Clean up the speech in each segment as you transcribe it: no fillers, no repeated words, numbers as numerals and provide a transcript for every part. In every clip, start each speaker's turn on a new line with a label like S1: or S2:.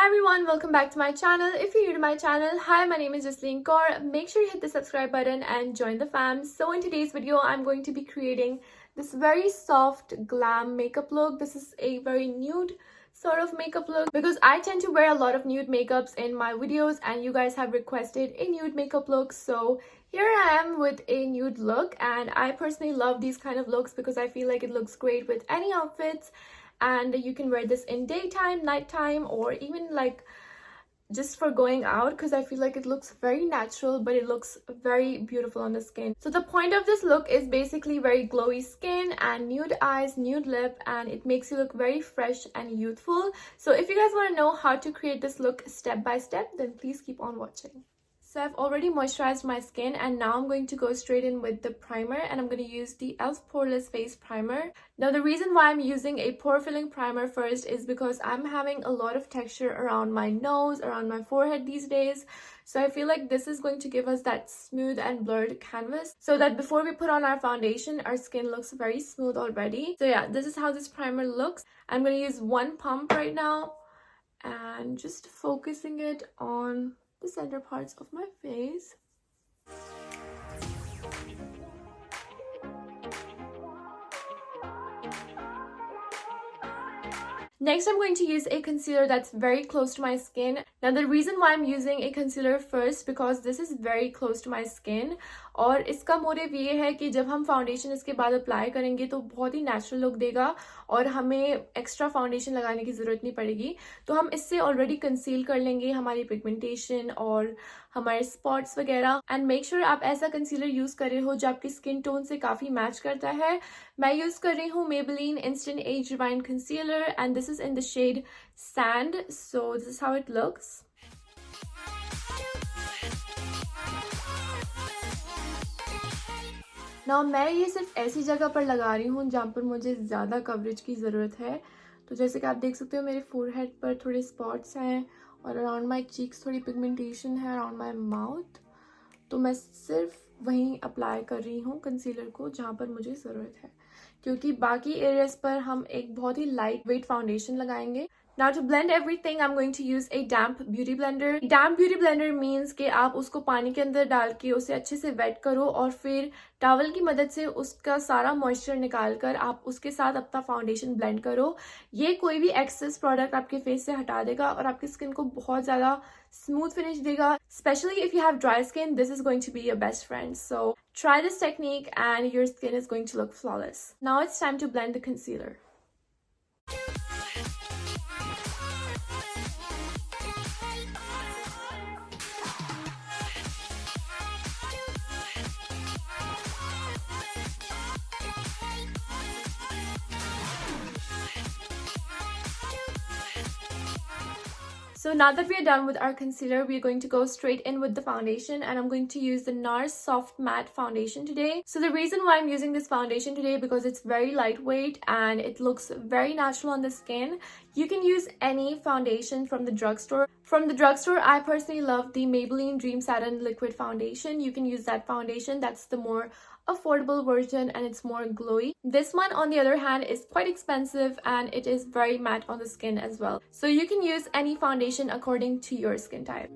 S1: everyone, welcome back to my channel. If you're new to my channel, hi, my name is Jasleen Kaur. Make sure you hit the subscribe button and join the fam. So in today's video, I'm going to be creating this very soft glam makeup look. This is a very nude sort of makeup look because I tend to wear a lot of nude makeups in my videos and you guys have requested a nude makeup look. So here I am with a nude look, and I personally love these kind of looks because I feel like it looks great with any outfits. And you can wear this in daytime, nighttime, or even like just for going out, because I feel like it looks very natural but it looks very beautiful on the skin. So the point of this look is basically very glowy skin and nude eyes, nude lip, and it makes you look very fresh and youthful. So if you guys want to know how to create this look step by step, then please keep on watching. So I've already moisturized my skin, and now I'm going to go straight in with the primer, and I'm going to use the e.l.f. Poreless Face Primer. Now the reason why I'm using a pore filling primer first is because I'm having a lot of texture around my nose, around my forehead these days. So I feel like this is going to give us that smooth and blurred canvas so that before we put on our foundation, our skin looks very smooth already. So yeah, this is how this primer looks. I'm going to use one pump right now and just focusing it on the center parts of my face. Next, I'm going to use a concealer that's very close to my skin. Now, the reason why I'm using a concealer first because this is very close to my skin, और इसका motive ये है कि जब हम foundation इसके बाद apply करेंगे तो बहुत ही नेचुरल लुक देगा और हमें एक्स्ट्रा फाउंडेशन लगाने की ज़रूरत नहीं पड़ेगी. तो हम इससे ऑलरेडी कंसील कर लेंगे हमारी पिगमेंटेशन और हमारे स्पॉट्स वगैरह. एंड मेक श्योर आप ऐसा कंसीलर यूज़ कर रहे हो जो आपकी स्किन टोन से काफ़ी मैच करता है. मैं यूज़ कर रही हूँ Maybelline Instant Age Rewind Concealer, and this is in the shade Sand. So this is how it looks. Now मैं ये सिर्फ ऐसी जगह पर लगा रही हूँ जहाँ पर मुझे ज़्यादा कवरेज की ज़रूरत है. तो जैसे कि आप देख सकते हो मेरे फोरहेड पर थोड़े स्पॉट्स हैं और अराउंड माई चीक्स थोड़ी पिगमेंटेशन है अराउंड माई माउथ. तो मैं सिर्फ वहीं अप्लाई कर रही हूँ कंसीलर को जहाँ पर मुझे ज़रूरत है, क्योंकि बाकी एरियाज पर हम एक बहुत ही लाइट वेट फाउंडेशन लगाएंगे. Now to blend everything, I'm going to use a damp beauty blender. Damp beauty blender means कि आप उसको पानी के अंदर डाल के उसे अच्छे से वेट करो और फिर टॉवल की मदद से उसका सारा मॉइस्चर निकाल कर आप उसके साथ अपना फाउंडेशन ब्लेंड करो. ये कोई भी एक्सेस प्रोडक्ट आपके फेस से हटा देगा और आपकी स्किन को बहुत ज़्यादा स्मूथ फिनिश देगा. Especially if you have dry skin, this is going to be your best friend. So try this technique and your skin is going to look flawless. Now it's time to blend the concealer. So now that we are done with our concealer, we are going to go straight in with the foundation, and I'm going to use the Nars Soft Matte Foundation today. So the reason why I'm using this foundation today because it's very lightweight and it looks very natural on the skin. You can use any foundation from the drugstore. From the drugstore, I personally love the Maybelline Dream Satin Liquid Foundation. You can use that foundation. That's the more affordable version and it's more glowy. This one on the other hand is quite expensive and it is very matte on the skin as well. So you can use any foundation according to your skin type.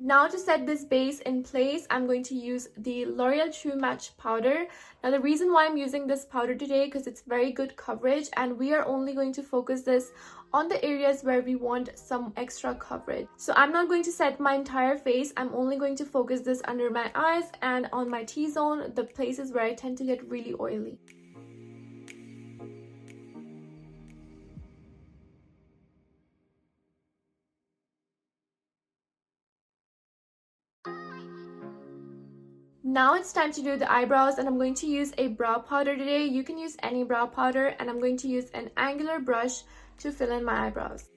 S1: Now to set this base in place, I'm going to use the L'Oreal True Match powder. Now the reason why I'm using this powder today because it's very good coverage, and we are only going to focus this on the areas where we want some extra coverage. So I'm not going to set my entire face. I'm only going to focus this under my eyes and on my T-zone, the places where I tend to get really oily. Now it's time to do the eyebrows, and I'm going to use a brow powder today. You can use any brow powder, and I'm going to use an angular brush to fill in my eyebrows.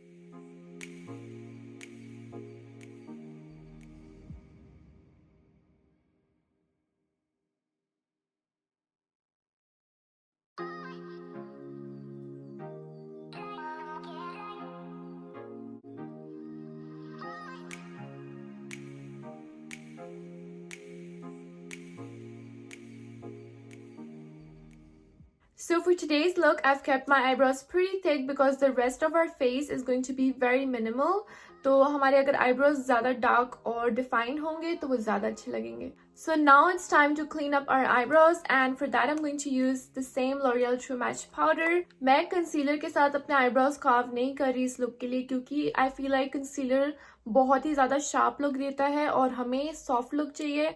S1: So for today's look, I've kept my eyebrows pretty thick because the rest of our face is going to be very minimal. तो हमारे अगर eyebrows ज़्यादा dark और defined होंगे तो वो ज़्यादा अच्छे लगेंगे. So now it's time to clean up our eyebrows, and for that I'm going to use the same L'Oreal True Match powder. मैं concealer के साथ अपने eyebrows carve नहीं कर रही इस look के लिए, क्योंकि I feel like concealer बहुत ही ज़्यादा sharp look देता है और हमें soft look चाहिए.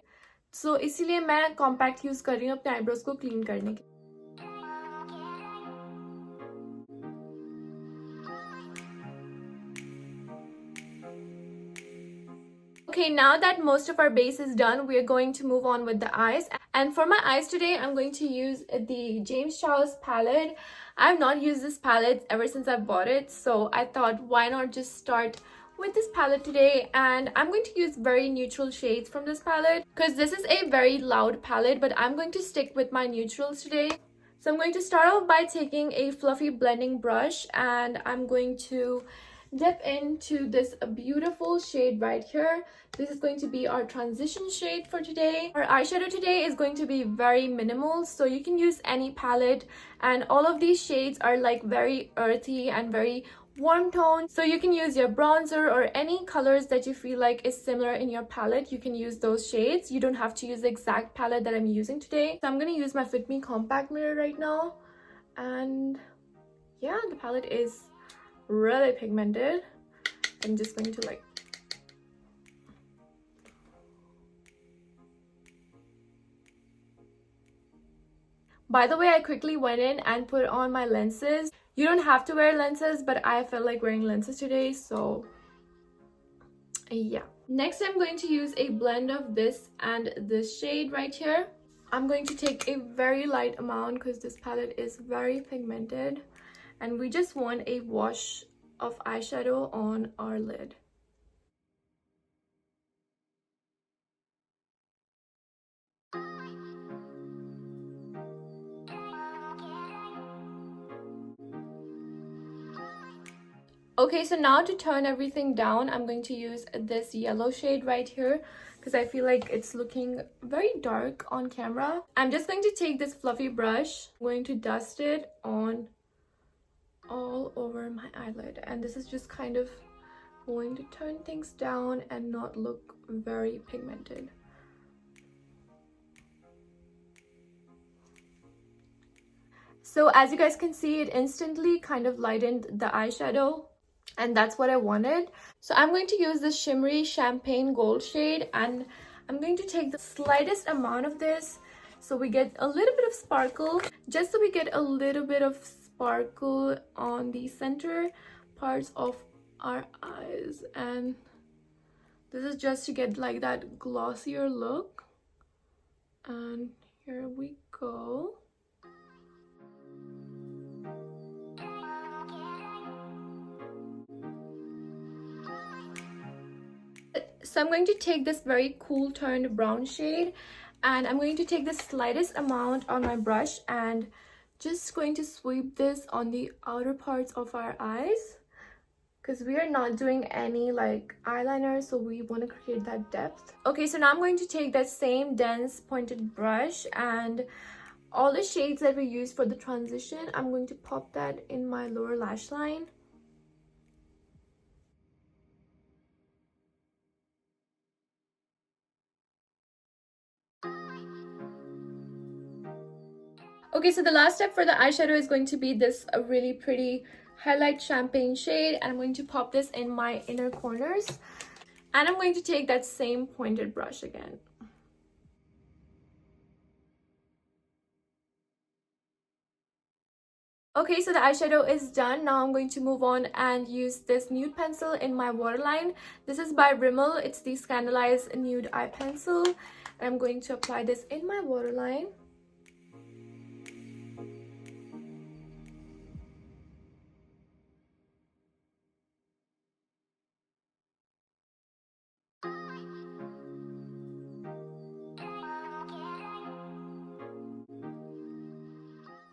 S1: So इसीलिए मैं compact use कर रही हूँ अपने eyebrows को clean करने के. Okay, now that most of our base is done, we are going to move on with the eyes. And for my eyes today, I'm going to use the James Charles palette. I've not used this palette ever since I bought it, so I thought why not just start with this palette today. And I'm going to use very neutral shades from this palette because this is a very loud palette, but I'm going to stick with my neutrals today. So I'm going to start off by taking a fluffy blending brush, and I'm going to dip into this beautiful shade right here. This is going to be our transition shade for today. Our eyeshadow today is going to be very minimal, so you can use any palette, and all of these shades are like very earthy and very warm tone, so you can use your bronzer or any colors that you feel like is similar in your palette. You can use those shades. You don't have to use the exact palette that I'm using today. So I'm going to use my Fit Me compact mirror right now, and yeah, the palette is really pigmented. I'm just going to like by the way, I quickly went in and put on my lenses. You don't have to wear lenses, but I felt like wearing lenses today, so yeah. Next, I'm going to use a blend of this and this shade right here. I'm going to take a very light amount because this palette is very pigmented, and we just want a wash of eyeshadow on our lid. Okay, so now to turn everything down, I'm going to use this yellow shade right here because I feel like it's looking very dark on camera. I'm just going to take this fluffy brush, I'm going to dust it on all over my eyelid, and this is just kind of going to turn things down and not look very pigmented. So as you guys can see, it instantly kind of lightened the eyeshadow, and that's what I wanted. So I'm going to use this shimmery champagne gold shade, and I'm going to take the slightest amount of this so we get a little bit of sparkle, just so we get a little bit of sparkle on the center parts of our eyes. And this is just to get like that glossier look, and here we go. So I'm going to take this very cool toned brown shade, and I'm going to take the slightest amount on my brush and just going to sweep this on the outer parts of our eyes because we are not doing any like eyeliner, so we want to create that depth. Okay, so now I'm going to take that same dense pointed brush, and all the shades that we used for the transition, I'm going to pop that in my lower lash line. Okay, so the last step for the eyeshadow is going to be this really pretty highlight champagne shade, and I'm going to pop this in my inner corners, and I'm going to take that same pointed brush again. Okay, so the eyeshadow is done. Now I'm going to move on and use this nude pencil in my waterline. This is by Rimmel. It's the Scandalized Nude Eye Pencil. I'm going to apply this in my waterline.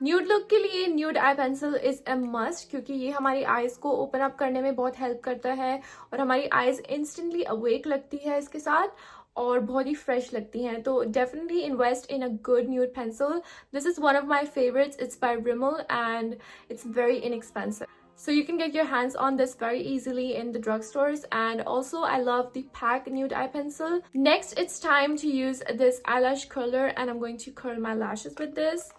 S1: Nude look के लिए nude I pencil is a must, क्योंकि ये हमारी eyes को open up करने में बहुत help करता है और हमारी आईज इंस्टेंटली अवेक लगती है इसके साथ। और बहुत ही फ्रेश लगती हैं. तो definitely invest in a good nude pencil. This is one of my favorites. It's by Rimmel and it's very inexpensive. So you can get your hands on this very easily in the drugstores. And also I love the PAC Nude Eye Pencil. Next, it's time to use this eyelash curler and I'm going to curl my lashes with this.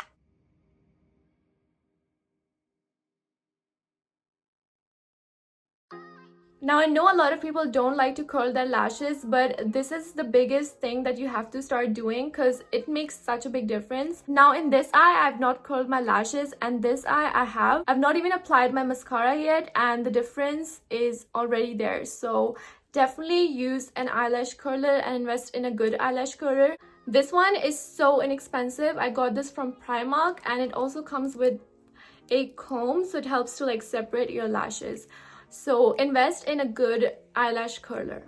S1: Now, I know a lot of people don't like to curl their lashes, but this is the biggest thing that you have to start doing because it makes such a big difference. Now, in this eye, I've not curled my lashes, and this eye I have. I've not even applied my mascara yet, and the difference is already there. So definitely use an eyelash curler and invest in a good eyelash curler. This one is so inexpensive. I got this from Primark, and it also comes with a comb, so it helps to like separate your lashes. So invest in a good eyelash curler.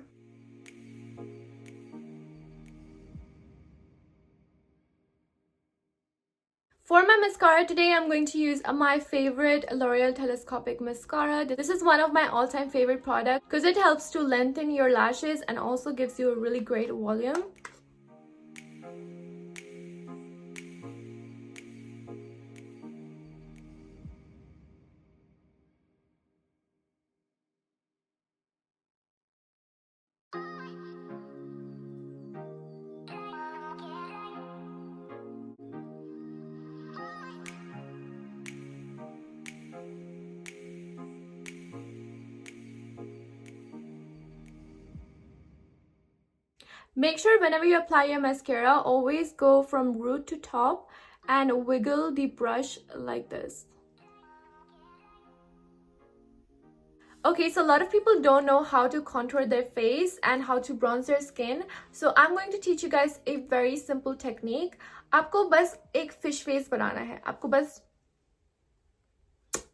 S1: For my mascara today, I'm going to use my favorite L'Oreal Telescopic Mascara. This is one of my all-time favorite products because it helps to lengthen your lashes and also gives you a really great volume. Make sure whenever you apply your mascara, always go from root to top and wiggle the brush like this. Okay, so a lot of people don't know how to contour their face and how to bronze their skin. So I'm going to teach you guys a very simple technique. आपको बस एक fish face बनाना है. आपको बस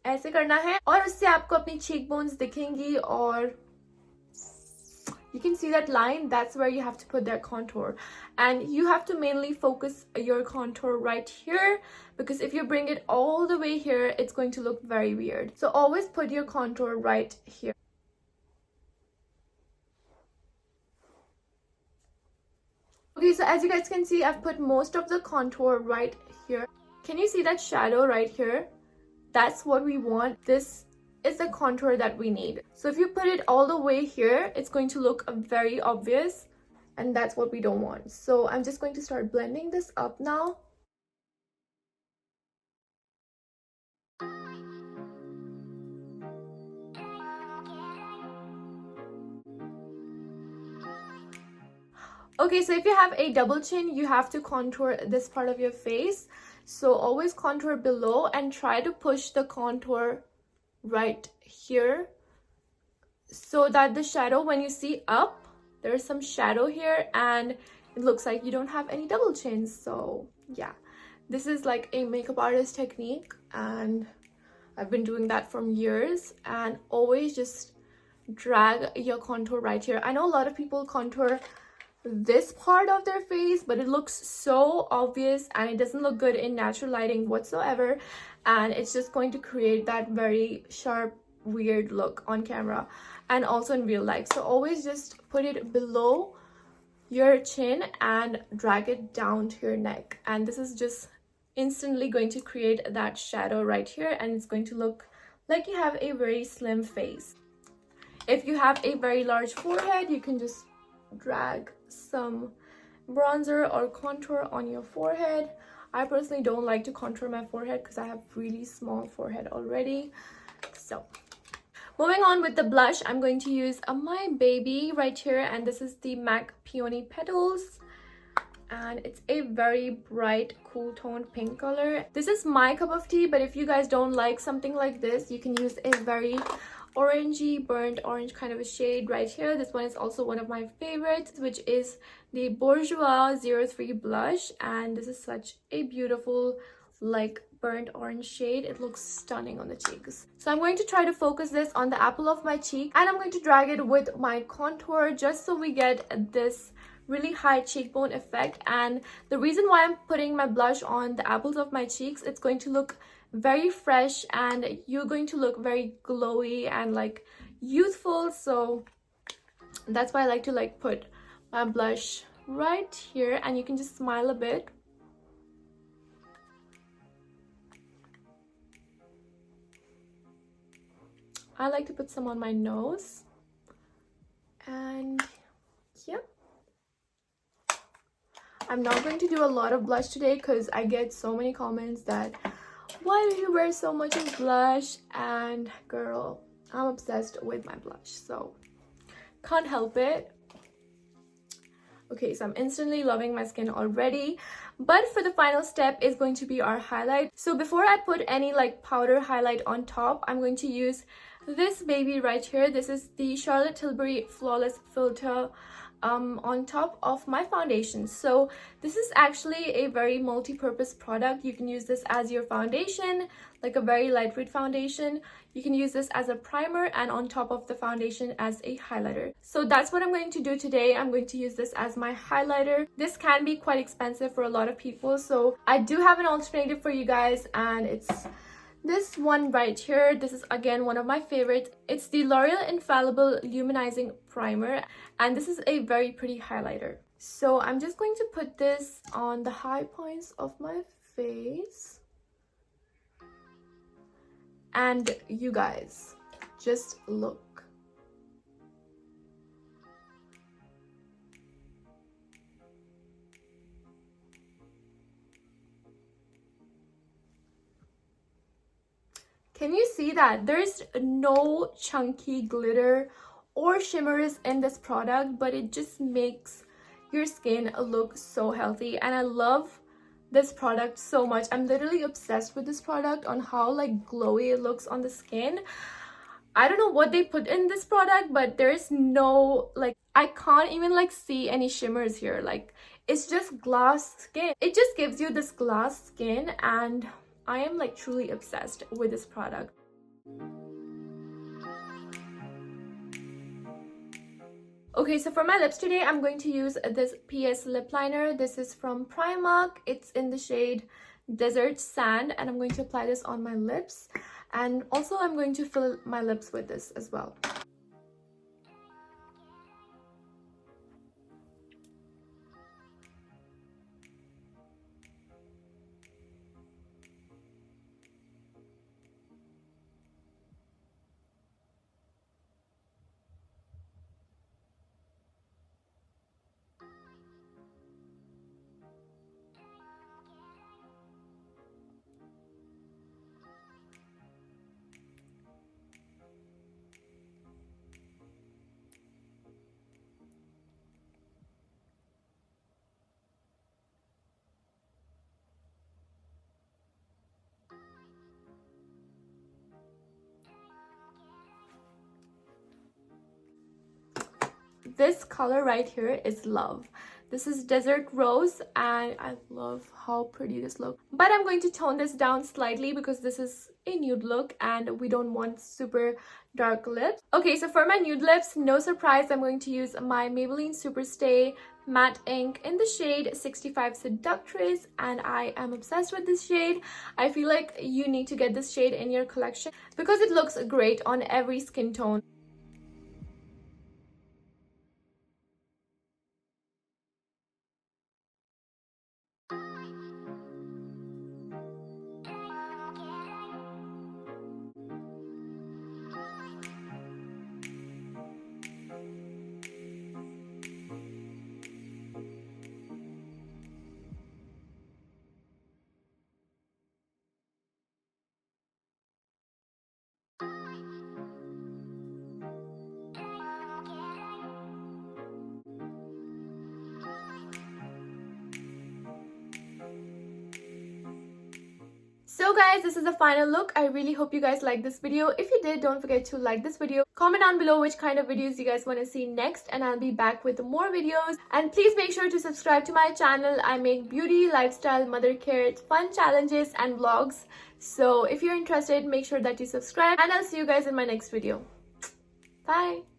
S1: ऐसे करना है और उससे आपको अपनी cheekbones दिखेंगी और you can see that line. That's where you have to put that contour, and you have to mainly focus your contour right here because if you bring it all the way here, it's going to look very weird. So always put your contour right here. Okay, so as you guys can see, I've put most of the contour right here. Can you see that shadow right here? That's what we want. This is the contour that we need. So if you put it all the way here, it's going to look very obvious, and that's what we don't want. So I'm just going to start blending this up now. Okay, so if you have a double chin, you have to contour this part of your face. So always contour below and try to push the contour right here so that the shadow, when you see up, there's some shadow here and it looks like you don't have any double chins. So yeah, this is like a makeup artist technique and I've been doing that from years. And always just drag your contour right here. I know a lot of people contour this part of their face, but it looks so obvious and it doesn't look good in natural lighting whatsoever, and it's just going to create that very sharp, weird look on camera and also in real life. So always just put it below your chin and drag it down to your neck, and this is just instantly going to create that shadow right here, and it's going to look like you have a very slim face. If you have a very large forehead, you can just drag some bronzer or contour on your forehead. I personally don't like to contour my forehead because I have really small forehead already. So moving on with the blush, I'm going to use my baby right here, and this is the MAC Peony Petals, and it's a very bright cool toned pink color. This is my cup of tea, but if you guys don't like something like this, you can use a very orangey, burnt orange kind of a shade right here. This one is also one of my favorites, which is the Bourjois 03 blush, and this is such a beautiful like burnt orange shade. It looks stunning on the cheeks. So I'm going to try to focus this on the apple of my cheek, and I'm going to drag it with my contour just so we get this really high cheekbone effect. And the reason why I'm putting my blush on the apples of my cheeks, it's going to look very fresh and you're going to look very glowy and like youthful. So that's why I like to like put blush right here, and you can just smile a bit. I like to put some on my nose, and yeah, I'm not going to do a lot of blush today because I get so many comments that why do you wear so much of blush, and girl, I'm obsessed with my blush, so can't help it. Okay, so I'm instantly loving my skin already, but for the final step is going to be our highlight. So before I put any like powder highlight on top, I'm going to use this baby right here. This is the Charlotte Tilbury Flawless Filter on top of my foundation. So this is actually a very multi-purpose product. You can use this as your foundation, like a very lightweight foundation. You can use this as a primer, and on top of the foundation as a highlighter. So that's what I'm going to do today. I'm going to use this as my highlighter. This can be quite expensive for a lot of people, so I do have an alternative for you guys, and it's this one right here. This is again one of my favorites. It's the L'Oreal Infallible Luminizing Primer, and this is a very pretty highlighter. So I'm just going to put this on the high points of my face. And you guys, just look. Can you see that? There's no chunky glitter or shimmers in this product, but it just makes your skin look so healthy, and I love this product so much. I'm literally obsessed with this product on how like glowy it looks on the skin. I don't know what they put in this product, but there's no like, I can't even like see any shimmers here. Like, it's just glass skin. It just gives you this glass skin, and I am like truly obsessed with this product. Okay, so for my lips today, I'm going to use this P.s. lip liner. This is from Primark. It's in the shade Desert Sand, and I'm going to apply this on my lips. And also I'm going to fill my lips with this as well. This color right here is Love. This is Desert Rose, and I love how pretty this looks. But I'm going to tone this down slightly because this is a nude look and we don't want super dark lips. Okay, so for my nude lips, no surprise, I'm going to use my Maybelline Superstay Matte Ink in the shade 65 Seductress, and I am obsessed with this shade. I feel like you need to get this shade in your collection because it looks great on every skin tone. So guys, this is the final look. I really hope you guys liked this video. If you did, don't forget to like this video. Comment down below which kind of videos you guys want to see next, and I'll be back with more videos. And please make sure to subscribe to my channel. I make beauty, lifestyle, mother care, fun challenges and vlogs. So if you're interested, make sure that you subscribe, and I'll see you guys in my next video. Bye!